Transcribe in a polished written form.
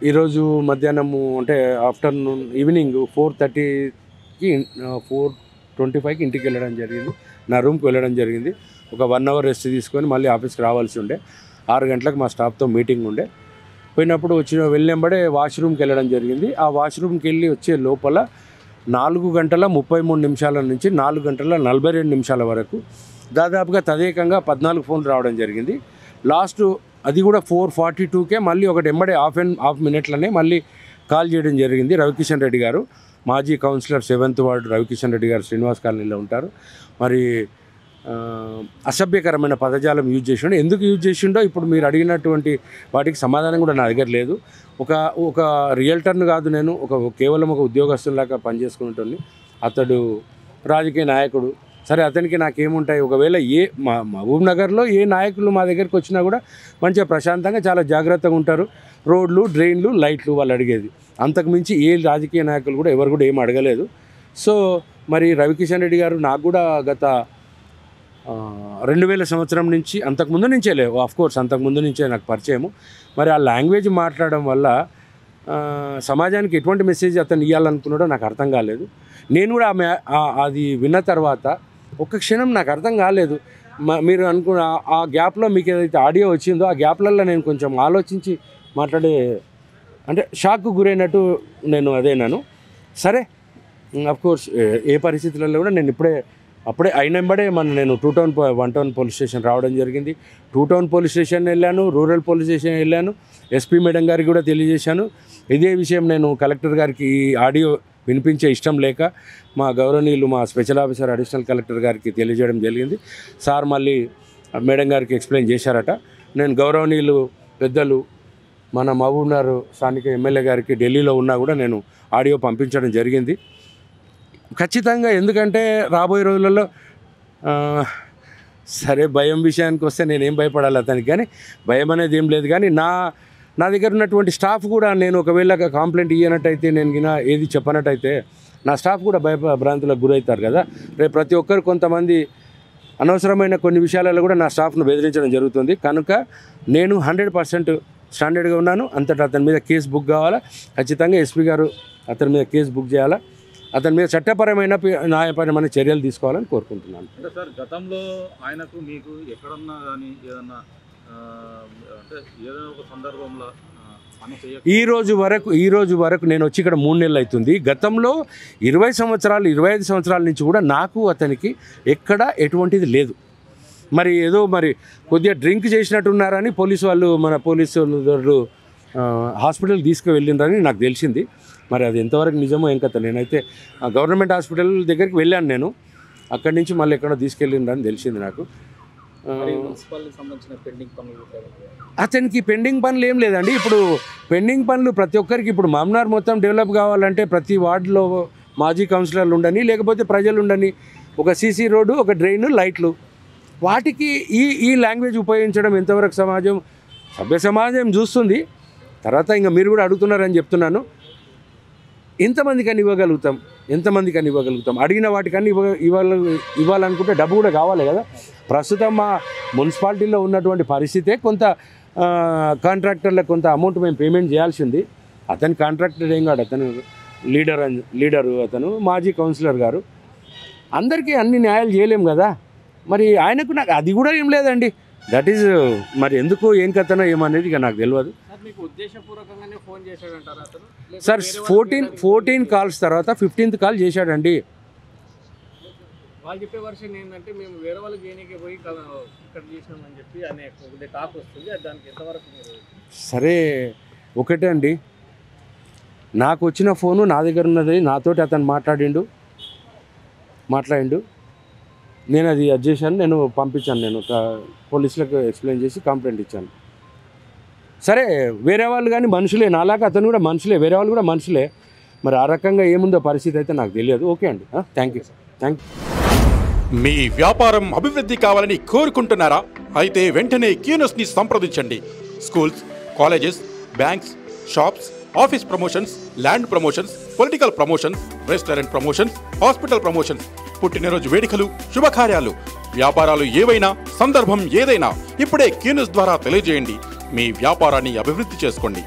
ఈరోజు మధ్యాహ్నము అంటే ఆఫ్టర్నూన్ ఈవినింగ్ 4:30కి 4:25కి ఇంటికి వెళ్ళడం జరిగింది. నా రూమ్కి వెళ్ళడం జరిగింది. ఒక 1 అవర్ రెస్ట్ తీసుకొని మళ్ళీ ఆఫీస్కి రావాల్సి ఉండే. 6 గంటలకు మా స్టాఫ్తో మీటింగ్ ఉండే. పోయినప్పుడు వెళ్ళినప్పుడే వాష్రూమ్కి వెళ్ళడం జరిగింది. ఆ వాష్రూమ్కి వెళ్ళి వచ్చే లోపల 4 గంటల 33 నిమిషాల నుంచి 4 గంటల 42 నిమిషాల వరకు దాదాపుగా తదేకంగా 14 ఫోన్లు రావడం జరిగింది. లాస్ట్ అది కూడా 4:42కే మళ్ళీ ఒకటి ఎంబడే హాఫ్ మినిట్లనే మళ్ళీ కాల్ చేయడం జరిగింది. రవికిషన్ రెడ్డి గారు, మాజీ councillor 7th ward Ravi Kishan Reddy గారు శ్రీనివాస్ కాలనీలో ఉంటారు. మరి అసభ్యకరమైన పదజాలం యూజ్ చేసిండో, ఎందుకు యూజ్ చేసిండో ఇప్పుడు మీరు అడిగినటువంటి వాటికి సమాధానం కూడా నా దగ్గర లేదు. ఒక రియల్టర్ను కాదు నేను, కేవలం ఒక ఉద్యోగస్తులాగా పనిచేసుకునేటోని. అతడు రాజకీయ నాయకుడు. సరే, అతనికి నాకేముంటాయి? ఒకవేళ మహబూబ్ నగర్లో ఏ నాయకులు మా దగ్గరికి వచ్చినా కూడా మంచిగా ప్రశాంతంగా చాలా జాగ్రత్తగా ఉంటారు. రోడ్లు, డ్రైన్లు, లైట్లు వాళ్ళు అడిగేది. అంతకుమించి ఏ రాజకీయ నాయకులు కూడా ఎవరు కూడా ఏం అడగలేదు. సో మరి రవికిషన్ రెడ్డి గారు నాకు కూడా గత 2000 సంవత్సరం నుంచి, అంతకుముందు నుంచే లేవు, ఆఫ్కోర్స్ అంతకుముందు నుంచే నాకు పరిచయము. మరి ఆ లాంగ్వేజ్ మాట్లాడడం వల్ల సమాజానికి ఎటువంటి మెసేజ్ అతను ఇవ్వాలనుకున్నాడో నాకు అర్థం కాలేదు. నేను కూడా అది విన్న తర్వాత ఒక్క క్షణం నాకు అర్థం కాలేదు. మీరు అనుకున్న ఆ గ్యాప్లో మీకు ఏదైతే ఆడియో వచ్చిందో ఆ గ్యాప్లలో నేను కొంచెం ఆలోచించి అంటే షాక్కు గురైనట్టు నేను అదేనాను. సరే, అఫ్కోర్స్ ఏ పరిస్థితులలో కూడా నేను అప్పుడే అయినంబడే నేను 2 టౌన్ 1 టౌన్ పోలీస్ స్టేషన్ రావడం జరిగింది. 2 టౌన్ పోలీస్ స్టేషన్ వెళ్ళాను, రూరల్ పోలీస్ స్టేషన్ వెళ్ళాను, ఎస్పీ మేడం గారికి కూడా తెలియజేశాను. ఇదే విషయం నేను కలెక్టర్ గారికి ఈ ఆడియో వినిపించే ఇష్టం లేక మా గౌరవనీయులు మా స్పెషల్ ఆఫీసర్ అడిషనల్ కలెక్టర్ గారికి తెలియజేయడం జరిగింది. సార్ మళ్ళీ మేడం గారికి ఎక్స్ప్లెయిన్ చేశారట. నేను గౌరవనీయులు పెద్దలు మన మహబూబ్నగర్ స్థానిక ఎమ్మెల్యే గారికి ఢిల్లీలో ఉన్నా కూడా నేను ఆడియో పంపించడం జరిగింది ఖచ్చితంగా. ఎందుకంటే రాబోయే రోజులలో సరే భయం విషయానికి వస్తే నేనేం భయపడాలి అతనికి, కానీ భయం అనేది ఏం లేదు. కానీ నా దగ్గర ఉన్నటువంటి స్టాఫ్ కూడా నేను ఒకవేళ కంప్లైంట్ ఇవ్వనట్టయితే, నేను ఏది చెప్పనట్టయితే నా స్టాఫ్ కూడా భయభ్రాంతులకు గురవుతారు కదా. రేపు ప్రతి ఒక్కరు కొంతమంది అనవసరమైన కొన్ని విషయాలలో కూడా నా స్టాఫ్ను బెదిరించడం జరుగుతుంది. కనుక నేను 100% స్టాండర్డ్గా ఉన్నాను. అంతటా అతని మీద కేసు బుక్ కావాలా, ఖచ్చితంగా ఎస్పీ గారు అతని మీద కేసు బుక్ చేయాలా, అతని మీద చట్టపరమైన న్యాయపరమైన చర్యలు తీసుకోవాలని కోరుకుంటున్నాను. అంటే సార్, గతంలో ఆయనకు మీకు ఎక్కడన్నా కానీ ఏదన్నా అంటే ఏదైనా ఒక సందర్భంలో ఈ రోజు వరకు నేను వచ్చి ఇక్కడ 3 నెలలు అవుతుంది. గతంలో 20 సంవత్సరాలు 25 సంవత్సరాల నుంచి కూడా నాకు అతనికి ఎక్కడ ఎటువంటిది లేదు. మరి ఏదో కొద్దిగా డ్రింక్ చేసినట్టున్నారని మన పోలీసు వాళ్ళు హాస్పిటల్కి తీసుకువెళ్ళిండ్రని నాకు తెలిసింది. మరి అది ఎంతవరకు నిజమో ఏం కథ. నేనైతే గవర్నమెంట్ హాస్పిటల్ దగ్గరికి వెళ్ళాను. నేను అక్కడి నుంచి మళ్ళీ ఎక్కడో తీసుకెళ్ళిండ్రని తెలిసింది నాకు. అతనికి పెండింగ్ పనులు ఏం లేదండి. ఇప్పుడు పెండింగ్ పనులు ప్రతి ఒక్కరికి, ఇప్పుడు మామ్నార్ మొత్తం డెవలప్ కావాలంటే ప్రతి వార్డులో మాజీ కౌన్సిలర్లు ఉండని, లేకపోతే ప్రజలు ఉండని, ఒక సీసీ రోడ్డు, ఒక డ్రైన్, లైట్లు, వాటికి ఈ లాంగ్వేజ్ ఉపయోగించడం ఎంతవరకు సభ్య సమాజం చూస్తుంది. తర్వాత ఇంకా మీరు కూడా అడుగుతున్నారని చెప్తున్నాను. ఎంతమందికని ఇవ్వగలుగుతాం? అడిగిన వాటికన్నా ఇవ్వాలనుకుంటే డబ్బు కూడా కావాలి కదా. ప్రస్తుతం మా మున్సిపాలిటీలో ఉన్నటువంటి పరిస్థితే కొంత కాంట్రాక్టర్లకు కొంత అమౌంట్ మేము పేమెంట్ చేయాల్సింది. అతని కాంట్రాక్టర్ ఏం కాదు, అతను లీడరు, అతను మాజీ కౌన్సిలర్ గారు. అందరికీ అన్ని న్యాయాలు చేయలేం కదా. మరి ఆయనకు నాకు అది కూడా ఏం లేదండి. దట్ ఈజ్ మరి ఎందుకు ఏం కథనో ఏమనేది ఇక నాకు తెలియదు. సార్ 14 కాల్స్ తర్వాత 15th కాల్ చేశాడండి. వాళ్ళు చెప్పే వర్షన్ ఏంటంటే మేము వేరే వాళ్ళకి చేయనీకే పోయి ఇక్కడ చేసినామని చెప్పి అనే టాక్ వస్తుంది. దానికి ఎంతవరకు సరే, ఒకటే అండి, నాకు వచ్చిన ఫోను నా దగ్గర ఉన్నది, నాతోటి అతను మాట్లాడిండు. నేను అది చేశాను, నేను పంపించాను, నేను పోలీసులకు ఎక్స్ప్లెయిన్ చేసి కంప్లైంట్ ఇచ్చాను. సరే, వేరే వాళ్ళు కానీ మనుషులే, నాలాగా అతను కూడా మనుషులే, వేరే వాళ్ళు కూడా మనుషులే. మరి ఆ రకంగా ఏముందో పరిస్థితి అయితే నాకు తెలియదు. ఓకే అండి, thank you sir, thank you. మీ వ్యాపారం అభివృద్ధి కావాలని కోరుకుంటున్నారా? అయితే వెంటనే క్యూన్యూస్ని సంప్రదించండి. Schools, colleges, banks, shops, office promotions, land promotions, political promotions, restaurant promotions, hospital promotions, పుట్టినరోజు వేడుకలు, శుభకార్యాలు, వ్యాపారాలు ఏవైనా, సందర్భం ఏదైనా ఇప్పుడే క్యూన్యూస్ ద్వారా తెలియజేయండి. మీ వ్యాపారాన్ని అభివృద్ధి చేసుకోండి.